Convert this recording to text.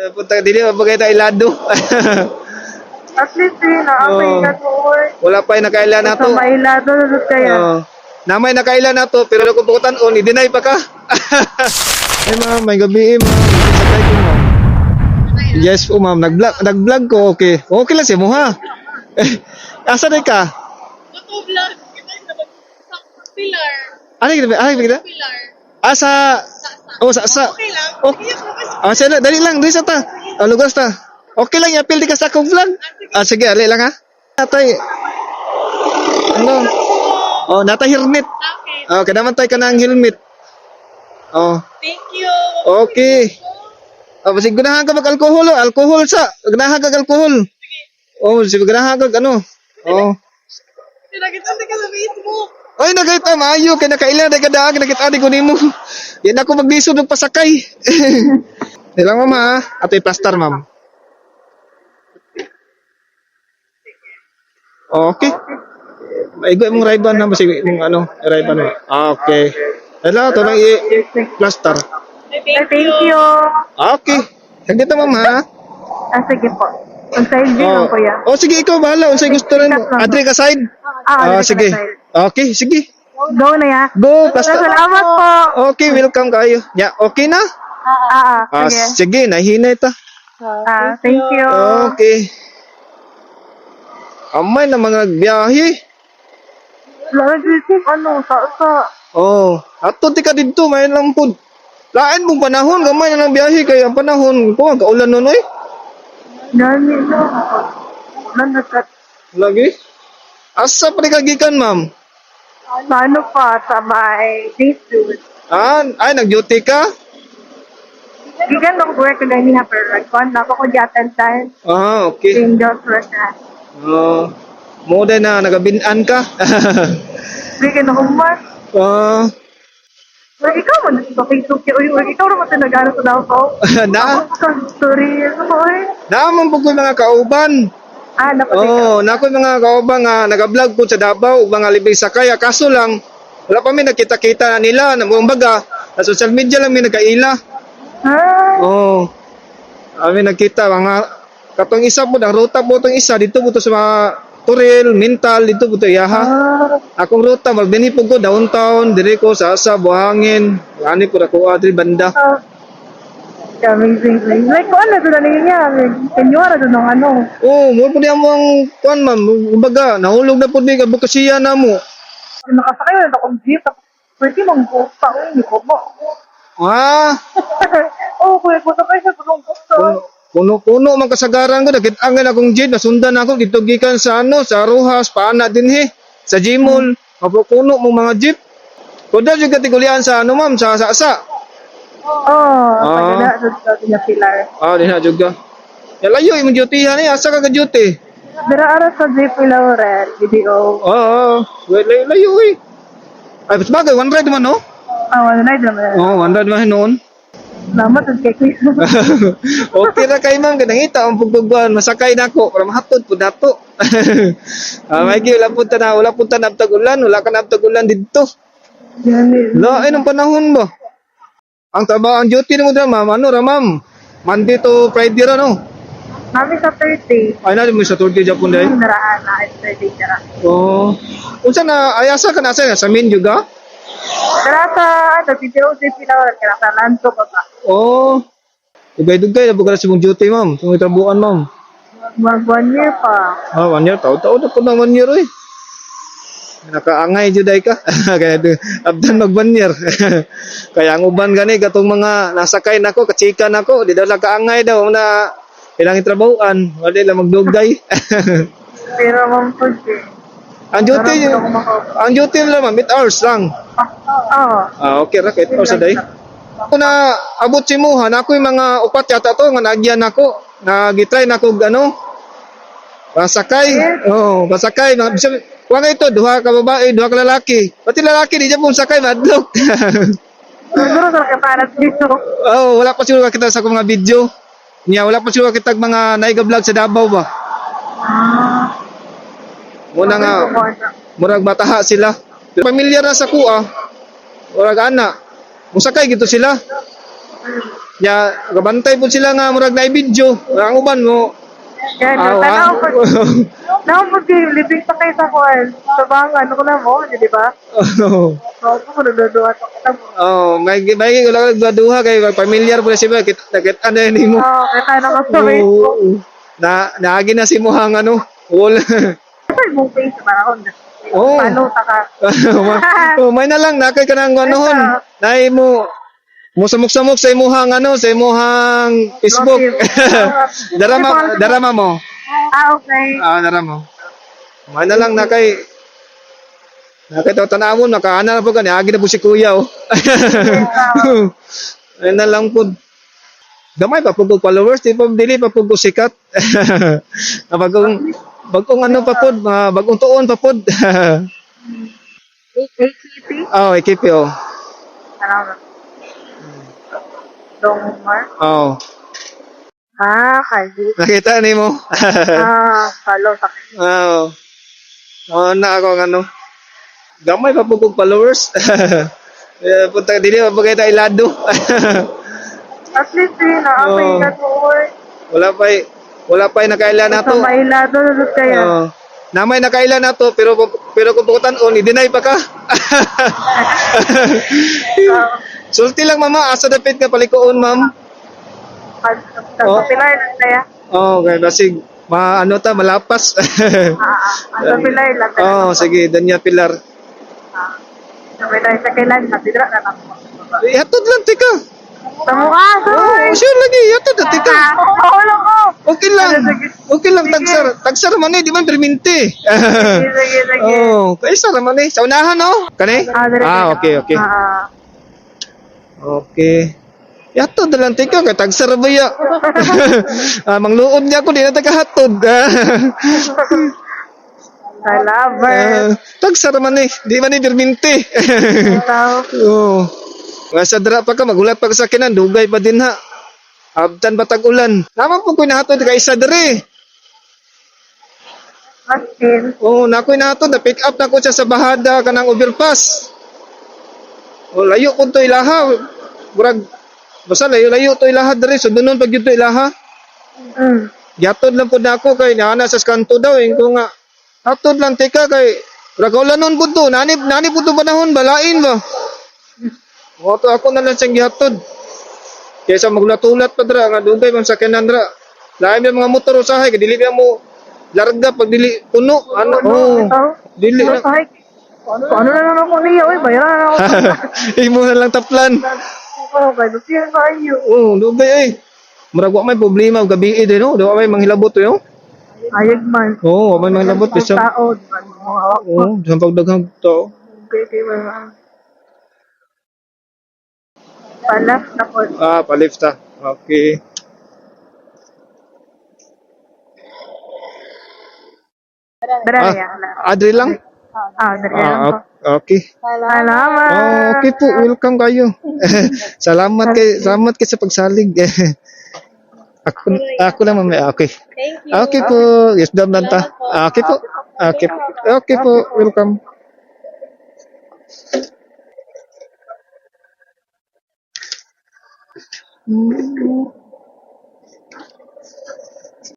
Punta dili bagay ta ilado. At least naapay Oo. na to or Wala pa nakailan na sa to. mailado na kaya. Namay nakailan na to pero kung pukutan-on i-deny pa ka. Ay ma'am, may gabi ma'am. Sakay ko ma'am. Yes po ma'am, nag-vlog ko, okay. Okay lang siya mo ha. Asa na ka? Ako vlog. Kita sa pillar. Ano kita? Pillar. Asa Oh, sa. Okay lang. Oh. Sige, dali lang, dali sa ta. Lugas ta. Okay lang, yapil di ka sa akong vlog. Sige, ali lang ha. Natay. Ano? Oh, nata helmet. Okay. Oh, kadaman tay ka ng helmet. Oh, Thank you. okay. Oh, basig ganahan ka mag-alcohol, alcohol sa. Ganahan ka alcohol. Oh, sige ganahan ka ano. Oh. Nakita ka sa Facebook. Ay, nagayta maayo kay nakailan na kadaan nakita di ko nimo. Yan ako maglisod ng pasakay. Ilang mama ha? Ato'y plaster ma'am. Okay. Maigo mong rayban na basig mong ano, rayban mo. Okay. Hello, to lang i-plaster. Thank you. Okay. Dito ma'am ha. Sige po. Ang side view lang kuya. Oh, sige ikaw bahala unsay gusto rin mo. Adre ka side. Sige. Okay, sige. Go na ya. Go, plaster. Salamat po. Okay, welcome kayo. Ya, okay na? Sige. Sige, nahinay ta. Thank you. Okay. Amay na mga nagbiyahe. Lagi ano, sa. Oh, ato ti ka didto may lang pud. Lain mong panahon gamay na lang biyahe kay ang panahon ko kaulan nonoy. Dami na. Nanakat. Lagi. Asa pa ka gikan, ma'am? Paano pa sa may date? Ay nag-duty ka? Gigan nung work ko gani na pero nagkon na ako attend time. Okay. Windows restaurant. Mo din na nagabinan ka. Gigan na humar. Wag ikaw man sa Facebook kay wag ikaw ra man nagano sa Davao. Na? Sorry, boy. Naamang po ko mga kauban. Napatay. Nako mga kauban nga nag-vlog ko sa Davao ug mga libing sakay kaso lang wala pa mi nakita-kita na nila na kumbaga sa social media lang mi nagkaila. Ami nakita mga katong isa po ang ruta po tong isa dito po to sa mga Turil, Mintal dito po to iyaha. Akong ruta magbini po ko downtown dire ko sa Buhangin. Ani po ako adri banda. Amazing. Like, ano na niya? Senyora doon ng ano. Mo po niya mong kuan ma'am, kumbaga nahulog na po ni kabukasiya na mo. Nakasakay na akong jeep. Pwede mong gusta. Hindi ko mo. Pwede ko sakay sa tulong gusto. Puno man kasagaran ko nakit-angan akong jeep nasundan ako dito gikan sa sa Rojas paana dinhi sa Jimol. Mapupuno mong mga jeep. Kuda jud katigulian sa ma'am sa Asa. Pagana doon sa pilar. Di na juga. Ya layo imong duty ni asa ka duty? Dira ara sa JP Laurel video. Layo eh. Ay bagay one ride man no? Wala na naman. One ride man noon. Salamat at kay Chris. Okay ra kay ma'am kanangita ang pugbugan masakay nako para mahatod pud nato. May wala punta na abtag-ulan, wala ka na abtag-ulan didto. Lain ang panahon ba? Ang trabaho ang duty mo dra ma'am, ano ra ma'am? Monday to Friday ra no? Mami sa Thursday. Ay na mo sa Turkey Japon dai. Naraan na Thursday dira. Unsa na ayasa ka na sa main juga? Dira sa video JP Laurel kaya sa Lanto pa ba. Dugay-dugay na bukas sa mong duty ma'am, sa mong trabuhan ma'am. Mag 1 year pa. 1 year, taon na po na 1 year eh. Nakaangay juday ka. Kaya abdan mag 1 year. Kaya ang uban gani katong mga nasakay nako, kachika nako, di daw lang kaangay daw na ilang trabahuan, wala lang magdugay. Pero ma'am po ang duty lang ma'am, 8 hours lang. Okay ra, 8 hours a day. Ako na abot si Muhan, ako yung mga upat yata to, nga nagyan ako, nagitry na ako pasakay. Pasakay. Wala ito, duha ka babae, duha ka lalaki. Pati lalaki, di dyan pong sakay, madlock. Siguro sa kaparat dito. Wala pa siguro kita sa mga video. Wala pa siguro kita mga naiga vlog sa Davao ba? Muna nga, murag bataha sila. Pamilyar na sa kuha. Murag ana. Musakay gito sila. Ya, gabantay po sila nga murag na video. Ang uban mo. Yan, tanaw po. Tanaw po living pa kayo sa kuwan. Sa bangan, ano ko na mo, di ba? Oo po, naduduwa sa kita mo. May wala nagduha kay familiar po na siya kit ano ni mo. Oo, kita na ka sa Facebook. Naagi na si mo hang ano. Wall. Kasi mong face ba ako? Oo. Paano ta ka? May na lang nakay ka nang ganohon. Nay mo samok-samok sa imuhang ano, sa imuhang Facebook. Darama mo. Okay. Dara mo. May na lang nakay tanawon nakaana na po gani agi na po si kuya oh. Ay na lang po. Gamay pa po followers, di pa dili pa po sikat. Bagong ano pa po, bagong tuon pa po. AKP? Oh, AKP oh. Salamat. Dongmar? Oh. Kaji. Nakita ni mo. Follow sa Oh. Oh, na ako ng ano. Gamay pa po kong followers. Punta dili pa kita ilado. At least na ako Oo. ikatuloy. Wala pa nakailan na Sa to. mailado na kaya. Oh. Namay nakailan na to pero kung pukutan-on i-deny pa ka. Sulti lang mama, asa dapit ka palikoon ma'am. Sa pilar na kaya. Oh, okay, basig malapas. Sa pilar lang. Oh, sige, danya pilar. Sa pilar sa kailan na tidra na ako. Ihatod lang tika. Sa mukha, Oh, sure lagi, ihatod na tika. Ulo ko. Okay lang. Okay lang tagsar man di man perminti. Sige. Oh, kaisa man sa unahan no? Kani? Okay. Okay. Yato na lang tika kay tagsar ba ya? Mangluod niya ako di na tagahatod. Salamat. Tagsar man di man perminti. Oh. Nga sa dra pa ka magulat pa ka sa kinan dugay pa din ha. Abtan pa tag-ulan. Naman po ko nahatod kay isa dire. Asin. Oh, nakoy nahatod na pick up na ko siya sa bahada kanang overpass. Oh, layo ko to ilaha. Murag basta layo to ilaha dire sudunon pag yun to ilaha. Yatod lang po na ako kay naana sa kanto daw ko nga. Hatod lang tika kay ragolanon po to. Nani po to panahon balain ba. Moto ako na lang siyang gihatod. Kaysa magulat-ulat pa dra nga dugay man sa kanan dra. Lain yung mga motor usahay kay dili mo larga pag dili puno ano dili na. Ano na lang ako niya, bayaran na ako. Imo na lang taplan. Okay, lupihan kayo. Oh, dugay ay. Murag wa may problema gabi din no. Wa may manghilabot yo. Ayag man. Oh, wa may manghilabot Ang bisa. tao, di ba? Mga hawak ko. Oh, sa pagdaghang to. Okay, mga. Palas na po. Palifta. Okay. Dara ya. Adri lang. Dara yan po. Okay. Salamat. Okay po, welcome kayo. salamat kay sa pagsalig. ako lang mamaya. Okay. Thank you. Okay po. Yes, dam ta. Okay po. Okay. Okay po, welcome.